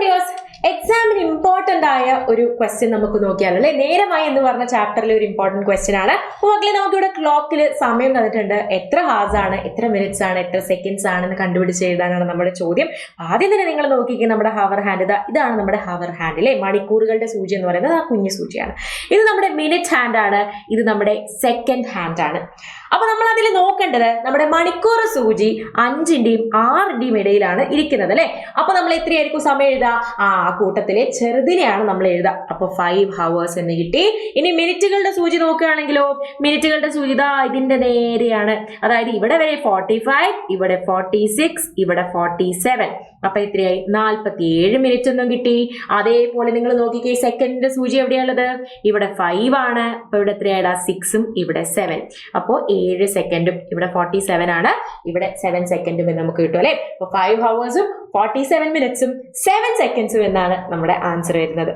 Dears, എക്സാമിന് important ആയ ഒരു ക്വസ്റ്റ്യൻ നമുക്ക് നോക്കിയാലോ അല്ലെ. നേരമായി എന്ന് പറഞ്ഞ ചാപ്റ്ററിലെ ഒരു ഇമ്പോർട്ടന്റ് ക്വസ്റ്റ്യൻ ആണ്. അപ്പോൾ മക്കളെ, നമുക്കിവിടെ ക്ലോക്കിൽ സമയം തന്നിട്ടുണ്ട്. എത്ര ഹാർസ് ആണ്, എത്ര മിനിറ്റ്സ് ആണ്, എത്ര സെക്കൻഡ്സ് ആണെന്ന് കണ്ടുപിടിച്ച് എഴുതാനാണ് നമ്മുടെ ചോദ്യം. ആദ്യം തന്നെ നിങ്ങൾ നോക്കിക്കുക, നമ്മുടെ ഹവർ ഹാൻഡ് ഇതാണ് നമ്മുടെ ഹവർ ഹാൻഡ് അല്ലെ. മണിക്കൂറുകളുടെ സൂചി എന്ന് പറയുന്നത് ആ കുഞ്ഞു സൂചിയാണ്. ഇത് നമ്മുടെ മിനിറ്റ് ഹാൻഡ് ആണ്, ഇത് നമ്മുടെ സെക്കൻഡ് ഹാൻഡ് ആണ്. അപ്പൊ നമ്മൾ അതിൽ നോക്കേണ്ടത് നമ്മുടെ മണിക്കൂർ സൂചി 5ന്റെയും 6ന്റെയും ഇടയിലാണ് ഇരിക്കുന്നത് അല്ലെ. അപ്പൊ നമ്മൾ എത്രയായിരിക്കും സമയം എഴുതുക? ആ കൂട്ടത്തിലെ ചെറുതിനെയാണ് നമ്മൾ എഴുതുക. അപ്പൊ 5 hours എന്ന് കിട്ടി. ഇനി മിനിറ്റുകളുടെ സൂചി നോക്കുകയാണെങ്കിലോ, മിനിറ്റുകളുടെ സൂചി ഇതിന്റെ നേരെയാണ്. അതായത് ഇവിടെ വരെ 45, ഇവിടെ 46, ഇവിടെ 47. അപ്പൊ എത്രയായി? 47 മിനിറ്റ് എന്നും കിട്ടി. അതേപോലെ നിങ്ങൾ നോക്കിക്കേ, സെക്കൻഡിന്റെ സൂചി എവിടെയാണുള്ളത്? ഇവിടെ 5 ആണ്. അപ്പൊ ഇവിടെ എത്രയായിടാ? 6ഉം ഇവിടെ 7. അപ്പോ 7 സെക്കൻഡും ഇവിടെ 47 ആണ്, ഇവിടെ 7 സെക്കൻഡും എന്ന് നമുക്ക് കിട്ടും അല്ലെ. അപ്പൊ 5 hours 47 minutes 7 seconds എന്നാണ് നമ്മുടെ ആൻസർ വരുന്നത്.